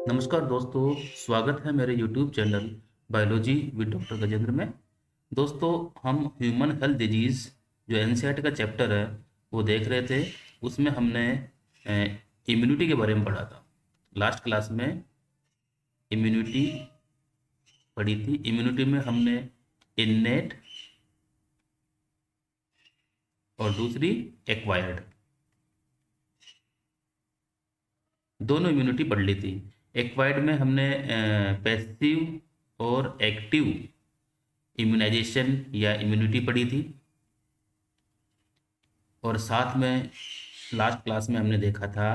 नमस्कार दोस्तों, स्वागत है मेरे YouTube channel biology with doctor Gajendra में। दोस्तों, हम ह्यूमन हेल्थ डिजीज़ जो एनसीईआरटी का चैप्टर है वो देख रहे थे। उसमें हमने इम्यूनिटी के बारे में पढ़ा था। लास्ट क्लास में इम्यूनिटी पढ़ी थी। इम्यूनिटी में हमने इन्नेट और दूसरी एक्वायर्ड दोनों इम्यूनिटी पढ़ ली थी। एक्वायर्ड में हमने पैसिव और एक्टिव इम्यूनाइजेशन या इम्यूनिटी पढ़ी थी। और साथ में लास्ट क्लास में हमने देखा था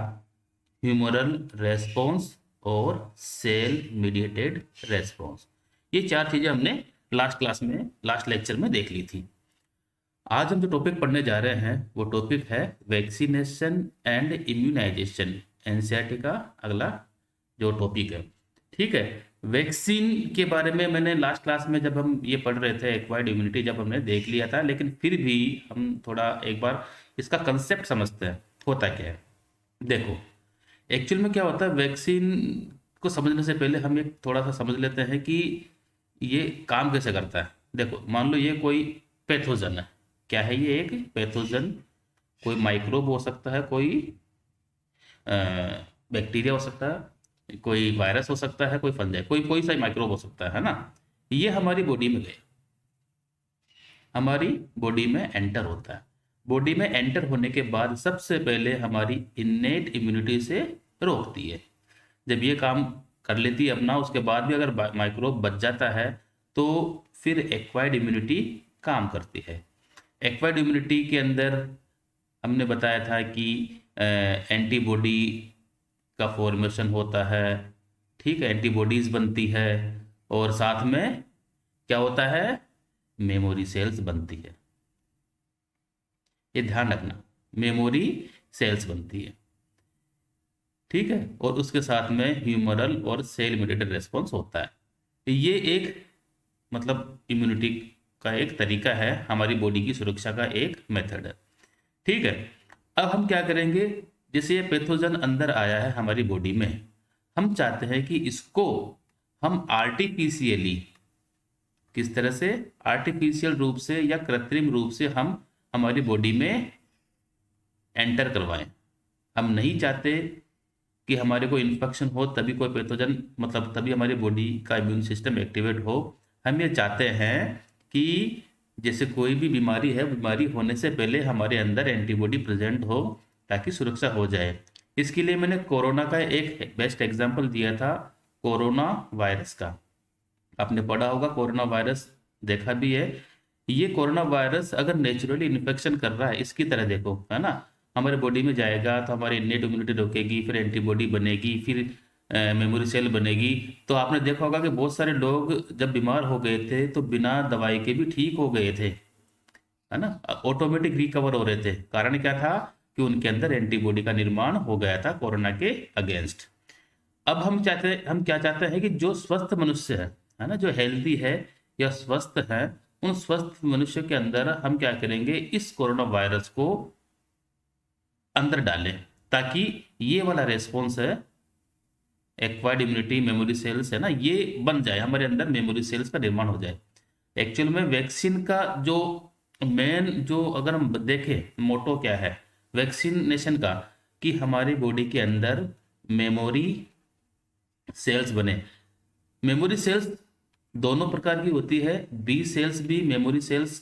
ह्यूमरल रेस्पॉन्स और सेल मीडिएटेड रेस्पॉन्स। ये चार चीज़ें हमने लास्ट क्लास में लास्ट लेक्चर में देख ली थी। आज हम जो टॉपिक पढ़ने जा रहे हैं वो टॉपिक है वैक्सीनेशन एंड इम्यूनाइजेशन। एनसीईआरटी का अगला जो टॉपिक है, ठीक है। वैक्सीन के बारे में मैंने लास्ट क्लास में जब हम ये पढ़ रहे थे एक्वायर्ड इम्यूनिटी जब हमने देख लिया था, लेकिन फिर भी हम थोड़ा एक बार इसका कंसेप्ट समझते हैं होता क्या है। देखो, एक्चुअल में क्या होता है, वैक्सीन को समझने से पहले हम एक थोड़ा सा समझ लेते हैं कि ये काम कैसे करता है। देखो, मान लो ये कोई पैथोजन है। क्या है ये? एक पैथोजन। कोई माइक्रोब हो सकता है, कोई बैक्टीरिया हो सकता है, कोई वायरस हो सकता है, कोई फंजाई, कोई कोई सा माइक्रोब हो सकता है ना। ये हमारी बॉडी में गए, हमारी बॉडी में एंटर होता है। बॉडी में एंटर होने के बाद सबसे पहले हमारी इन्नेट इम्यूनिटी से रोकती है। जब ये काम कर लेती है अपना, उसके बाद भी अगर माइक्रोब बच जाता है तो फिर एक्वायर्ड इम्यूनिटी काम करती है। एक्वायर्ड इम्यूनिटी के अंदर हमने बताया था कि एंटीबॉडी का फॉर्मेशन होता है, ठीक है, एंटीबॉडीज बनती है, और साथ में क्या होता है, मेमोरी सेल्स बनती है। ये ध्यान रखना, मेमोरी सेल्स बनती है, ठीक है। और उसके साथ में ह्यूमरल और सेल मीडिएटेड रेस्पॉन्स होता है। ये एक मतलब इम्यूनिटी का एक तरीका है, हमारी बॉडी की सुरक्षा का एक मेथड है, ठीक है। अब हम क्या करेंगे, जैसे ये पैथोजन अंदर आया है हमारी बॉडी में, हम चाहते हैं कि इसको हम आर्टिफिशियली, किस तरह से, आर्टिफिशियल रूप से या कृत्रिम रूप से हम हमारी बॉडी में एंटर करवाएं। हम नहीं चाहते कि हमारे को इन्फेक्शन हो तभी कोई पैथोजन, मतलब तभी हमारी बॉडी का इम्यून सिस्टम एक्टिवेट हो। हम ये चाहते हैं कि जैसे कोई भी बीमारी है, बीमारी होने से पहले हमारे अंदर एंटीबॉडी प्रेजेंट हो ताकि सुरक्षा हो जाए। इसके लिए मैंने कोरोना का एक बेस्ट एग्जाम्पल दिया था, कोरोना वायरस का। आपने पढ़ा होगा कोरोना वायरस, देखा भी है। ये कोरोना वायरस अगर नेचुरली इन्फेक्शन कर रहा है, इसकी तरह देखो, है ना, हमारे बॉडी में जाएगा तो हमारी इन्नेट इम्यूनिटी रोकेगी, फिर एंटीबॉडी बनेगी, फिर मेमोरी सेल बनेगी। तो आपने देखा होगा कि बहुत सारे लोग जब बीमार हो गए थे तो बिना दवाई के भी ठीक हो गए थे, है ना, ऑटोमेटिक रिकवर हो रहे थे। कारण क्या था कि उनके अंदर एंटीबॉडी का निर्माण हो गया था कोरोना के अगेंस्ट। अब हम क्या चाहते हैं कि जो स्वस्थ मनुष्य है ना, जो हेल्दी है या स्वस्थ है, उन स्वस्थ मनुष्य के अंदर हम क्या करेंगे, इस कोरोना वायरस को अंदर डालें ताकि ये वाला रेस्पॉन्स है, एक्वायर्ड इम्यूनिटी, मेमोरी सेल्स है ना, ये बन जाए, हमारे अंदर मेमोरी सेल्स का निर्माण हो जाए। एक्चुअल में वैक्सीन का जो मेन, जो अगर हम देखें मोटो क्या है वैक्सीनेशन का, कि हमारी बॉडी के अंदर मेमोरी सेल्स बने। मेमोरी सेल्स दोनों प्रकार की होती है, बी सेल्स भी मेमोरी सेल्स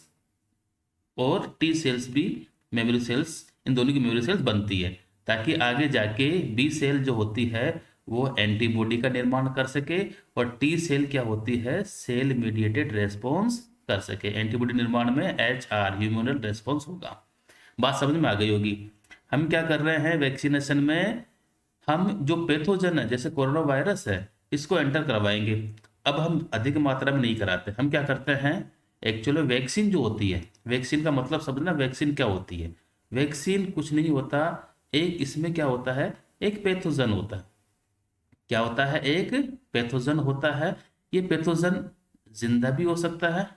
और टी सेल्स भी मेमोरी सेल्स, इन दोनों की मेमोरी सेल्स बनती है ताकि आगे जाके बी सेल जो होती है वो एंटीबॉडी का निर्माण कर सके, और टी सेल क्या होती है, सेल मीडिएटेड रेस्पॉन्स कर सके। एंटीबॉडी निर्माण में एच आर, ह्यूमरल रेस्पॉन्स होगा। बात समझ में आ गई होगी। हम क्या कर रहे हैं वैक्सीनेशन में, हम जो पैथोजन है जैसे कोरोना वायरस है, इसको एंटर करवाएंगे। अब हम अधिक मात्रा में नहीं कराते, हम क्या करते हैं, एक्चुअली वैक्सीन जो होती है, वैक्सीन का मतलब समझना, वैक्सीन क्या होती है। वैक्सीन कुछ नहीं होता, एक इसमें क्या होता है, एक पैथोजन होता है। क्या होता है, एक पैथोजन होता है। ये पैथोजन जिंदा भी हो सकता है,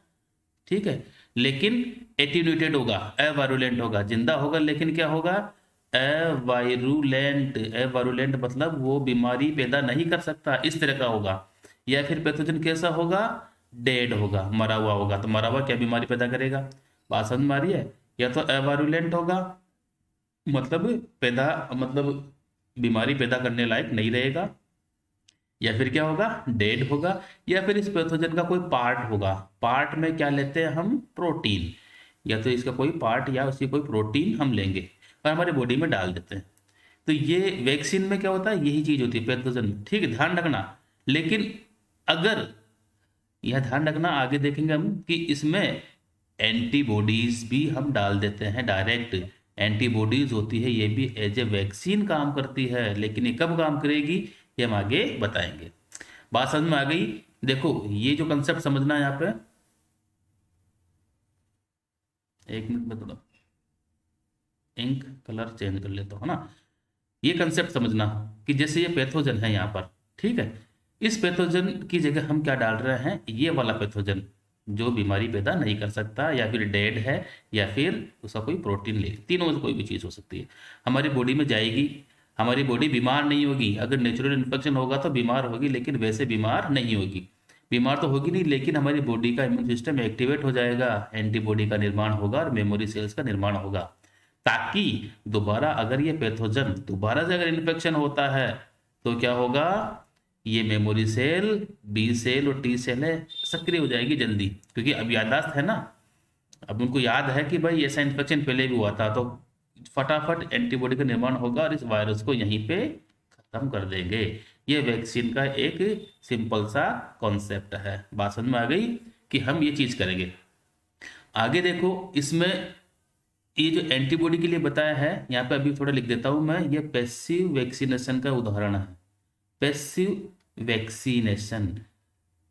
ठीक है, लेकिन एटीन्यूटेड होगा, अवायरुलेंट होगा। जिंदा होगा लेकिन क्या होगा, अवायरुलेंट, अवायरुलेंट मतलब वो बीमारी पैदा नहीं कर सकता, इस तरह का होगा। या फिर पैथोजन कैसा होगा, डेड होगा, मरा हुआ होगा। तो मरा हुआ क्या बीमारी पैदा करेगा, बात समझ में आ रही है। या तो अवायरुलेंट होगा, मतलब पैदा, मतलब बीमारी पैदा करने लायक नहीं रहेगा। या फिर क्या होगा, डेड होगा। या फिर इस पैथोजन का कोई पार्ट होगा, पार्ट में क्या लेते हैं हम, प्रोटीन। या तो इसका कोई पार्ट या उसकी कोई प्रोटीन हम लेंगे और हमारे बॉडी में डाल देते हैं। तो ये वैक्सीन में क्या होता है, यही चीज होती है पैथोजन में, ठीक है, ध्यान रखना। लेकिन अगर, यह ध्यान रखना, आगे देखेंगे हम कि इसमें एंटीबॉडीज भी हम डाल देते हैं डायरेक्ट। एंटीबॉडीज होती है, ये भी एज ए वैक्सीन काम करती है, लेकिन ये कब काम करेगी ये हम आगे बताएंगे। बात समझ में आ गई। देखो ये जो कंसेप्ट समझना है यहाँ पे, एक मिनट में थोड़ा इंक कलर चेंज कर लेता हूँ, है ना। ये कंसेप्ट समझना कि जैसे ये पैथोजन है यहाँ पर, ठीक है, इस पैथोजन की जगह हम क्या डाल रहे हैं, ये वाला पैथोजन जो बीमारी पैदा नहीं कर सकता, या फिर डेड है, या फिर उसका कोई प्रोटीन ले, तीनों में से कोई भी चीज़ हो सकती है, हमारी बॉडी में जाएगी। हमारी बॉडी बीमार नहीं होगी, अगर नेचुरल इन्फेक्शन होगा तो बीमार होगी, लेकिन वैसे बीमार नहीं होगी। बीमार तो होगी नहीं, लेकिन हमारी बॉडी का इम्यून सिस्टम एक्टिवेट हो जाएगा, एंटीबॉडी का निर्माण होगा और मेमोरी सेल्स का निर्माण होगा, ताकि दोबारा अगर ये पैथोजन दोबारा से अगर इन्फेक्शन होता है तो क्या होगा, ये मेमोरी सेल, बी सेल और टी सेल है, सक्रिय हो जाएगी जल्दी, क्योंकि अब याददाश्त है ना। अब उनको याद है कि भाई ऐसा इन्फेक्शन पहले भी हुआ था, तो फटाफट एंटीबॉडी का निर्माण होगा और इस वायरस को यहीं पे खत्म कर देंगे। ये वैक्सीन का एक सिंपल सा कॉन्सेप्ट है। बात समझ में आ गई कि हम ये चीज करेंगे। आगे देखो, इसमें ये जो एंटीबॉडी के लिए बताया है, यहाँ पे अभी थोड़ा लिख देता हूं मैं, ये पैसिव वैक्सीनेशन का उदाहरण है। पैसिव वैक्सीनेशन,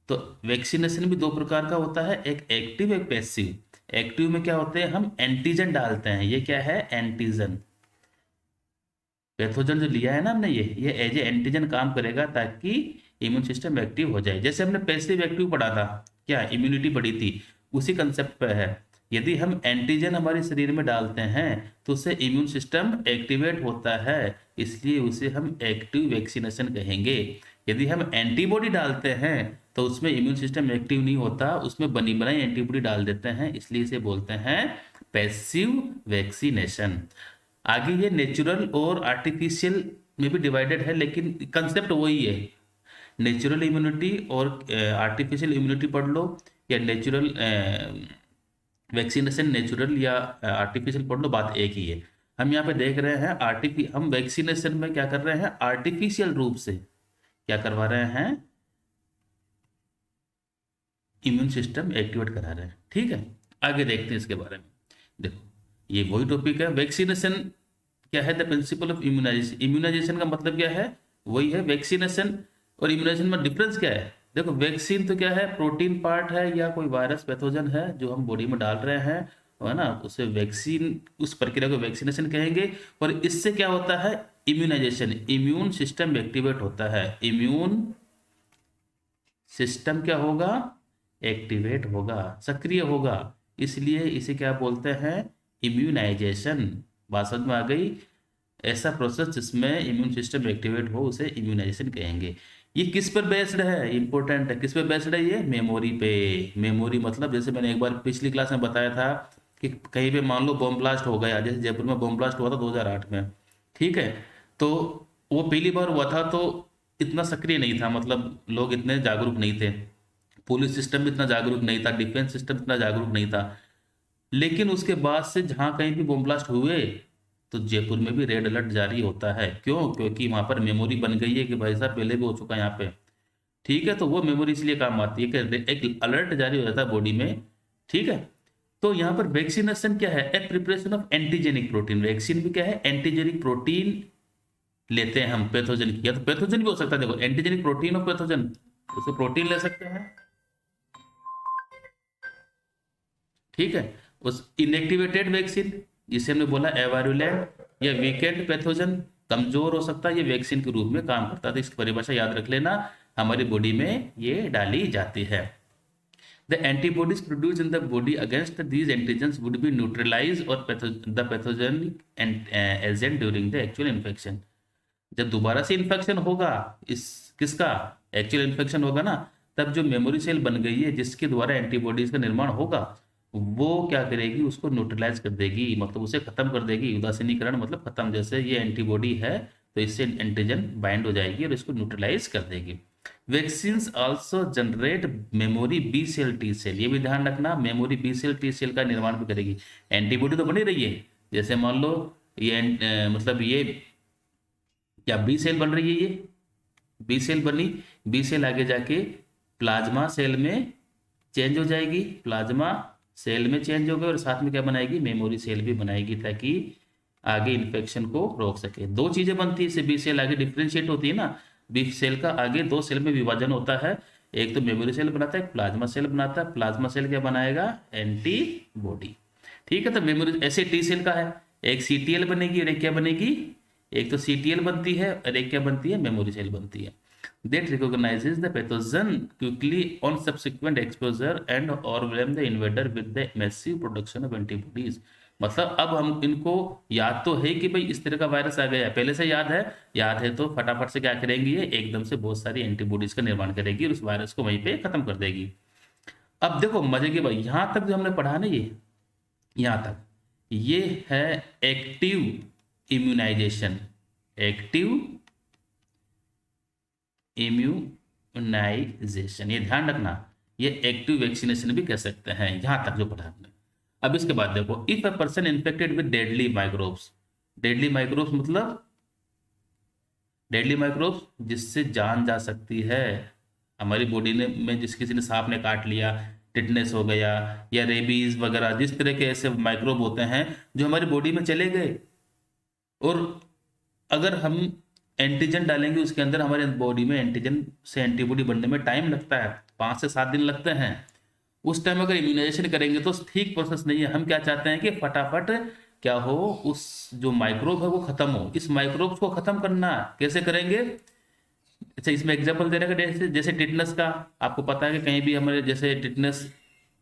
तो वैक्सीनेशन भी दो प्रकार का होता है, एक एक्टिव एक पैसिव। एक्टिव में क्या होते हैं, हम एंटीजन डालते हैं, ये क्या है, एंटीजन। पैथोजन जो लिया है ना हमने, ये एज ए एंटीजन काम करेगा ताकि इम्यून सिस्टम एक्टिव हो जाए। जैसे हमने पैसिव एक्टिव पढ़ा था, क्या इम्यूनिटी पढ़ी थी, उसी कंसेप्ट पे है। यदि हम एंटीजन हमारे शरीर में डालते हैं तो उससे इम्यून सिस्टम एक्टिवेट होता है, इसलिए उसे हम एक्टिव वैक्सीनेशन कहेंगे। यदि हम एंटीबॉडी डालते हैं तो उसमें इम्यून सिस्टम एक्टिव नहीं होता, उसमें बनी बनाई एंटीबॉडी डाल देते हैं, इसलिए इसे बोलते हैं पैसिव वैक्सीनेशन। आगे ये नेचुरल और आर्टिफिशियल में भी डिवाइडेड है, लेकिन कंसेप्ट वही है। नेचुरल इम्यूनिटी और आर्टिफिशियल इम्यूनिटी पढ़ लो, या नेचुरल वैक्सीनेशन नेचुरल या आर्टिफिशियल पढ़ लो, बात एक ही है। हम यहाँ पे देख रहे हैं हम वैक्सीनेशन में क्या कर रहे हैं, आर्टिफिशियल रूप से क्या करवा रहे हैं, इम्यून सिस्टम एक्टिवेट करा रहे हैं, ठीक है। आगे देखते हैं इसके बारे में। देखो ये वही टॉपिक है, वैक्सीनेशन क्या है, the principle of immunisation. Immunisation का मतलब क्या है, वही है वैक्सीनेशन। और इम्यूनाइजेशन में डिफरेंस क्या है, देखो वैक्सीन तो क्या है, प्रोटीन पार्ट है या कोई वायरस पैथोजन है जो हम बॉडी में डाल रहे हैं, है ना, उसे वैक्सीन, उस प्रक्रिया को वैक्सीनेशन कहेंगे। और इससे क्या होता है, इम्यूनाइजेशन, इम्यून सिस्टम एक्टिवेट होता है, इम्यून सिस्टम क्या होगा, एक्टिवेट होगा, सक्रिय होगा, इसलिए इसे क्या बोलते हैं, इम्यूनाइजेशन। बात समझ में आ गई। ऐसा प्रोसेस जिसमें इम्यून सिस्टम एक्टिवेट हो उसे इम्यूनाइजेशन कहेंगे। ये किस पर बेस्ड है, इंपॉर्टेंट है, किस पे बेस्ड है, ये मेमोरी पे। मेमोरी मतलब जैसे मैंने एक बार पिछली क्लास में बताया था कि कहीं पे मान लो बॉम्ब ब्लास्ट हो गया, जैसे जयपुर में बॉम्ब ब्लास्ट हुआ था 2008 में, ठीक है, तो वो पहली बार हुआ था तो इतना सक्रिय नहीं था, मतलब लोग इतने जागरूक नहीं थे, पुलिस सिस्टम भी इतना जागरूक नहीं था, डिफेंस सिस्टम इतना जागरूक नहीं था। लेकिन उसके बाद से जहां कहीं भी बॉम्ब ब्लास्ट हुए तो जयपुर में भी रेड अलर्ट जारी होता है। क्यों, क्योंकि वहां पर मेमोरी बन गई है कि भाई साहब पहले भी हो चुका है यहाँ पे, ठीक है, तो वो मेमोरी इसलिए काम आती है कि एक अलर्ट जारी हो जाता है बॉडी में, ठीक है। तो यहाँ पर वैक्सीनेशन क्या है, a preparation of antigenic protein. Vaccine भी क्या है, एंटीजेनिक प्रोटीन लेते हैं हम पैथोजन की, या तो पैथोजन भी हो सकता है, देखो एंटीजेनिक प्रोटीन और पैथोजन, उसे प्रोटीन ले सकते हैं, ठीक है। उस इनएक्टिवेटेड वैक्सीन जिसे हमने बोला एवारुलेंट या वीकेंड पैथोजन, कमजोर हो सकता है, ये वैक्सीन के रूप में काम करता है। तो इसकी परिभाषा याद रख लेना, हमारी बॉडी में ये डाली जाती है। The antibodies produced in the body against these antigens would be neutralized or the pathogenic agent during the actual infection. जब दोबारा से इन्फेक्शन होगा, इस किसका एक्चुअल इन्फेक्शन होगा ना, तब जो मेमोरी सेल बन गई है जिसके द्वारा एंटीबॉडीज का निर्माण होगा, वो क्या करेगी, उसको न्यूट्रलाइज कर देगी, मतलब उसे खत्म कर देगी। उदासीनीकरण मतलब खत्म, जैसे ये एंटीबॉडी है तो इससे एंटीजन बाइंड हो जाएगी और इसको न्यूट्रलाइज कर देगी। Vaccines also generate memory B cell T cell, ये भी ध्यान रखना, memory B cell T cell का निर्माण भी करेगी। एंटीबॉडी तो बनी रही है, जैसे मान लो ये मतलब ये क्या बी सेल बन रही है, ये बी सेल बनी, बी सेल आगे जाके प्लाज्मा सेल में चेंज हो जाएगी, प्लाज्मा सेल में चेंज हो गए और साथ में क्या बनाएगी, मेमोरी सेल भी बनाएगी, ताकि आगे इन्फेक्शन को रोक सके। दो चीजें बनती है इससे, बी सेल आगे डिफ्रेंशिएट होती है ना, बी सेल का आगे दो सेल में विभाजन होता है, एक तो मेमोरी सेल बनाता है, एक प्लाज्मा सेल बनाता है। प्लाज्मा सेल क्या बनाएगा, एंटीबॉडी। ठीक है, तो मेमोरी ऐसे टी सेल का है, एक सीटीएल बनेगी और एक क्या बनेगी, एक तो सीटीएल बनती है और एक क्या बनती है, मेमोरी सेल बनती है। That recognizes the pathogen quickly on subsequent exposure and overwhelm the invader with the massive production of antibodies। मतलब अब हम इनको याद तो है कि भाई इस तरह का वायरस आ गया है, पहले से याद है तो फटाफट से क्या करेंगी, ये एकदम से बहुत सारी एंटीबॉडीज का निर्माण करेगी और उस वायरस को वहीं पे खत्म कर देगी। अब देखो मजे की भाई, यहां तक जो हमने पढ़ा ना, ये यहां तक ये है एक्टिव इम्यूनाइजेशन, एक्टिव इम्यूनाइजेशन, ये ध्यान रखना, ये एक्टिव वैक्सीनेशन भी कह सकते हैं, यहां तक जो पढ़ा हमने। अब इसके बाद देखो, if a person infected with deadly microbes, deadly microbes मतलब डेडली माइक्रोब्स जिससे जान जा सकती है, हमारी बॉडी में जिस किसी ने सांप ने काट लिया, टिटनेस हो गया या रेबीज वगैरह, जिस तरह के ऐसे माइक्रोब होते हैं जो हमारी बॉडी में चले गए, और अगर हम एंटीजन डालेंगे उसके अंदर, हमारे बॉडी में एंटीजन से एंटीबॉडी बनने में टाइम लगता है, 5 से 7 दिन लगते हैं। उस टाइम अगर इम्यूनाइजेशन करेंगे तो ठीक प्रोसेस नहीं है। हम क्या चाहते हैं कि फटाफट क्या हो, उस जो माइक्रोब है वो खत्म हो। इस माइक्रोब को खत्म करना कैसे करेंगे, अच्छा इसमें एग्जांपल देने का, जैसे टिटनेस का, आपको पता है कि कहीं भी हमारे जैसे टिटनेस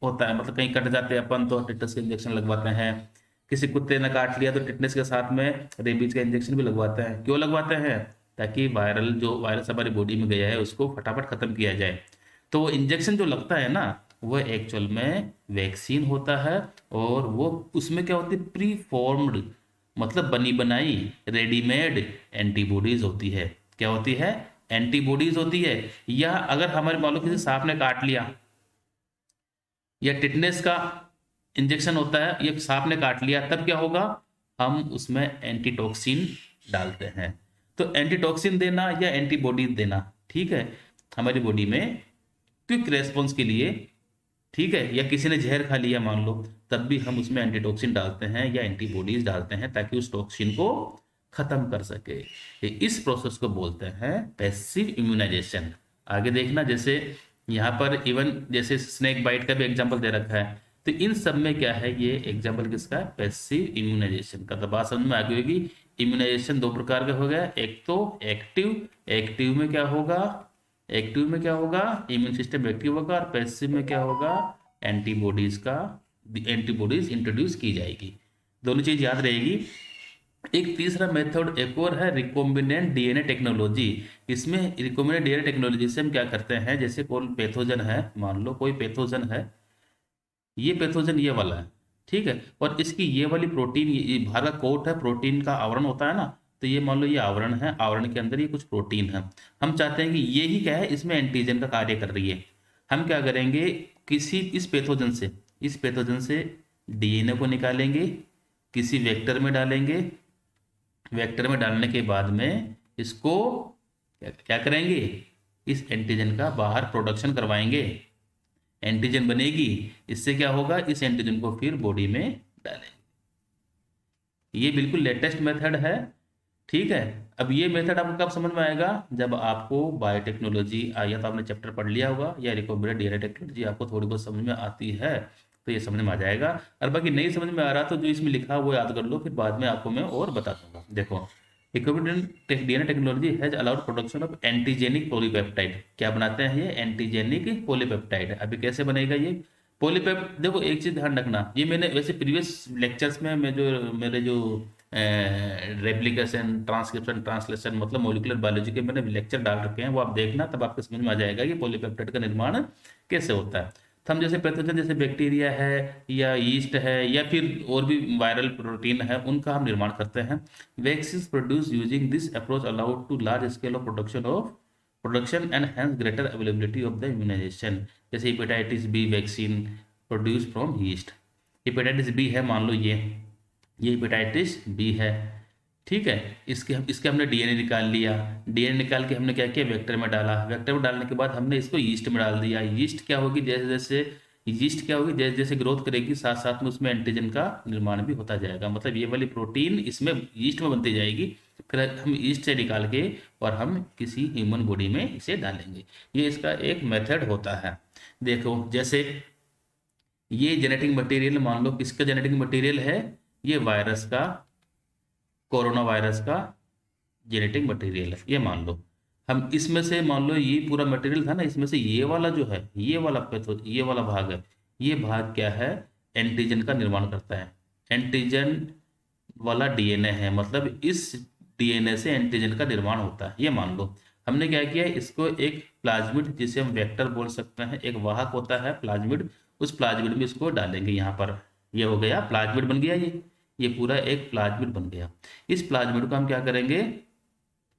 होता है, मतलब कहीं कट जाते हैं अपन तो टिटनेस के इंजेक्शन लगवाते हैं, किसी कुत्ते ने काट लिया तो टिटनेस के साथ में रेबीज का इंजेक्शन भी लगवाते हैं। क्यों लगवाते हैं, ताकि जो वायरस हमारी बॉडी में गया है उसको फटाफट खत्म किया जाए। तो वो इंजेक्शन जो लगता है ना, वो एक्चुअल में वैक्सीन होता है, और वो उसमें क्या होती है, प्री फॉर्म्ड मतलब बनी बनाई रेडीमेड एंटीबॉडीज होती है। क्या होती है, एंटीबॉडीज होती है। या अगर हमारे मान लो किसी सांप ने काट लिया, या टिटनेस का इंजेक्शन होता है, ये सांप ने काट लिया, तब क्या होगा, हम उसमें एंटीटॉक्सिन डालते हैं। तो एंटीटॉक्सिन देना या एंटीबॉडी देना, ठीक है, हमारी बॉडी में क्विक रेस्पॉन्स के लिए, ठीक है, या किसी ने जहर खा लिया मान लो, तब भी हम उसमें एंटीटॉक्सिन डालते हैं या एंटीबॉडीज डालते हैं, ताकि उस टॉक्सिन को खत्म कर सके। इस प्रोसेस को बोलते हैं पैसिव इम्यूनाइजेशन। आगे देखना, जैसे यहाँ पर इवन जैसे स्नेक बाइट का भी एग्जाम्पल दे रखा है, तो इन सब में क्या है, ये एग्जाम्पल किसका है, पैसिव इम्यूनाइजेशन का। तो बात समझ में आ गई होगी। इम्यूनाइजेशन दो प्रकार का हो गया, एक तो एक्टिव में क्या होगा, एक्टिव में क्या होगा, इम्यून सिस्टम एक्टिव होगा, और पैसिव में क्या होगा, एंटीबॉडीज इंट्रोड्यूस की जाएगी। दोनों चीज याद रहेगी। एक तीसरा मेथड एक और है, रिकॉम्बिनेंट डीएनए टेक्नोलॉजी। इसमें रिकॉम्बिनेंट डीएनए टेक्नोलॉजी से हम क्या करते हैं, जैसे कोई पैथोजन है, मान लो कोई पैथोजन है, ये पैथोजन ये वाला है, ठीक है, और इसकी ये वाली प्रोटीन, ये बाहर का कोट है, प्रोटीन का आवरण होता है ना, तो ये मान लो ये आवरण है, आवरण के अंदर ये कुछ प्रोटीन है। हम चाहते हैं कि ये ही क्या है, इसमें एंटीजन का कार्य कर रही है। हम क्या करेंगे, इस पैथोजन से डीएनए को निकालेंगे, किसी वेक्टर में डालेंगे, वेक्टर में डालने के बाद में इसको क्या करेंगे, इस एंटीजन का बाहर प्रोडक्शन करवाएंगे, एंटीजन बनेगी, इससे क्या होगा, इस एंटीजन को फिर बॉडी में डालेंगे। ये बिल्कुल लेटेस्ट मेथड है, ठीक है। अब ये मेथड आपको कब समझ में आएगा, जब आपको बायोटेक्नोलॉजी, या तो आपने चैप्टर पढ़ लिया होगा, या रिकॉम्बिनेंट डीएनए टेक्नोलॉजी आपको थोड़ी बहुत समझ में आती है, तो ये समझ में आ जाएगा। और बाकी नहीं समझ में आ रहा तो जो इसमें लिखा है वो याद कर लो, फिर बाद में आपको मैं और बता दूंगा। देखो recombinant DNA technology has allowed production of antigenic polypeptide. क्या बनाते हैं ये? Antigenic polypeptide. अभी कैसे बनेगा ये पॉलीपेप? देखो एक चीज ध्यान रखना, ये मैंने वैसे प्रीवियस लेक्चर्स में मैं जो मेरे जो रेप्लिकेशन, ट्रांसक्रिप्शन, ट्रांसलेशन मतलब मोलिकुलर बायोलॉजी के मैंने लेक्चर डाल रखे हैं, वो आप देखना, तब आपको समझ में आ जाएगा कि पॉलीपेप्टाइड का निर्माण कैसे होता है। तो हम जैसे पैथोजन जैसे बैक्टीरिया है या यीस्ट है या फिर और भी वायरल प्रोटीन है, उनका हम निर्माण करते हैं। Vaccine produce using this approach allowed to large scale of production and enhance greater availability of the immunization. जैसे hepatitis B vaccine produce from yeast. Hepatitis B है, मान लो ये हेपेटाइटिस बी है, ठीक है। इसके हमने डीएनए निकाल लिया। डीएनए निकाल के हमने क्या किया? वेक्टर में डाला। वेक्टर में डालने के बाद हमने इसको यीस्ट में डाल दिया। यीस्ट क्या होगी? जैसे जैसे ग्रोथ करेगी, साथ साथ में उसमें एंटीजन का निर्माण भी होता जाएगा। मतलब ये वाली प्रोटीन इसमें यीस्ट में बनती जाएगी, फिर हम यीस्ट से निकाल के और हम किसी ह्यूमन बॉडी में इसे डालेंगे। ये इसका एक मेथड होता है। देखो जैसे ये जेनेटिक मटेरियल, मान लो किसका जेनेटिक मटेरियल है? ये वायरस का, कोरोना वायरस का जेनेटिक मटेरियल है, ये मान लो। हम इसमें से मान लो ये पूरा मटेरियल था ना, इसमें से ये वाला जो है, ये वाला भाग है, ये भाग क्या है? एंटीजन का निर्माण करता है। एंटीजन वाला डीएनए है, मतलब इस डीएनए से एंटीजन का निर्माण होता है, ये मान लो। हमने क्या किया? इसको एक प्लाज्मिड, जिसे हम वेक्टर बोल सकते हैं, एक वाहक होता है प्लाज्मिड, उस प्लाज्मिड में इसको डालेंगे। यहाँ पर ये हो गया प्लाज्मिड, बन गया ये पूरा एक प्लाज्मिड बन गया। इस प्लाज्मिड को हम क्या करेंगे?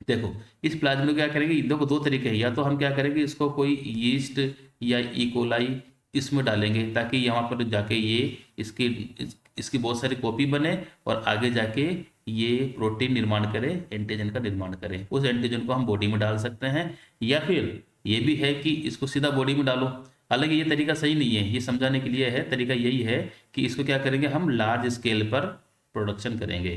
देखो इस प्लाज्मिड को क्या करेंगे? देखो दो तरीके हैं, या तो हम क्या करेंगे, इसको कोई यीस्ट या इकोलाई इसमें डालेंगे, ताकि यहाँ पर जाके ये इसकी बहुत सारी कॉपी बने और आगे जाके ये प्रोटीन निर्माण करे, एंटीजन का निर्माण करे। उस एंटीजन को हम बॉडी में डाल सकते हैं, या फिर ये भी है कि इसको सीधा बॉडी में डालो। हालांकि ये तरीका सही नहीं है, ये समझाने के लिए है। तरीका यही है कि इसको क्या करेंगे, हम लार्ज स्केल पर प्रोडक्शन करेंगे।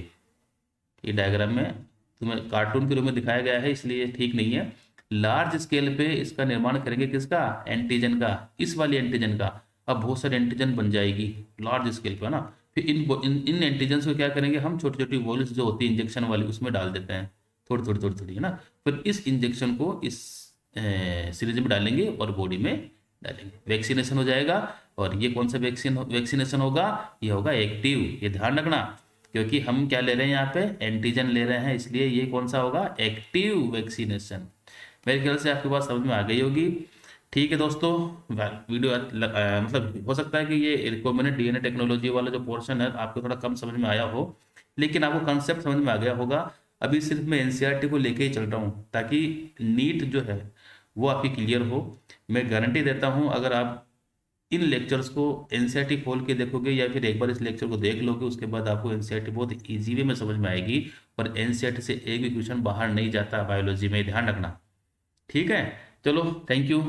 ये डायग्राम में तुम्हें कार्टून के रूप में दिखाया गया है, इसलिए ठीक नहीं है। लार्ज स्केल पे इसका निर्माण करेंगे, किसका? एंटीजन का, इस वाली एंटीजन का। अब बहुत सारे एंटीजन बन जाएगी लार्ज स्केल पे, है ना। फिर इन एंटीजन को क्या करेंगे, हम छोटी छोटी वॉल्स जो होती है इंजेक्शन वाली, उसमें डाल देते हैं, थोड़ी थोड़ी थोड़ी थोड़ी, है ना। फिर इस इंजेक्शन को इस सीरीज में डालेंगे और बॉडी में डालेंगे, वैक्सीनेशन हो जाएगा। और ये कौन सा वैक्सीनेशन होगा? ये होगा एक्टिव। ये ध्यान रखना, क्योंकि हम क्या ले रहे हैं यहाँ पे? एंटीजन ले रहे हैं, इसलिए ये कौन सा होगा? Active vaccination. मेरे ख्याल से आपके पास समझ में आ गई होगी। ठीक है दोस्तों, वीडियो मतलब हो सकता है कि ये रिकॉम्बिनेंट डीएनए टेक्नोलॉजी वाला जो पोर्शन है आपको थोड़ा कम समझ में आया हो, लेकिन आपको कंसेप्ट समझ में आ गया होगा। अभी सिर्फ मैं एनसीईआरटी को लेके ही चल रहा हूँ, ताकि नीट जो है वो आपकी क्लियर हो। मैं गारंटी देता हूँ, अगर आप इन लेक्चर्स को एनसीईआरटी खोल के देखोगे या फिर एक बार इस लेक्चर को देख लोगे, उसके बाद आपको एनसीईआरटी बहुत इजी वे में समझ में आएगी। और एनसीईआरटी से एक भी क्वेश्चन बाहर नहीं जाता बायोलॉजी में, ध्यान रखना। ठीक है, चलो, थैंक यू।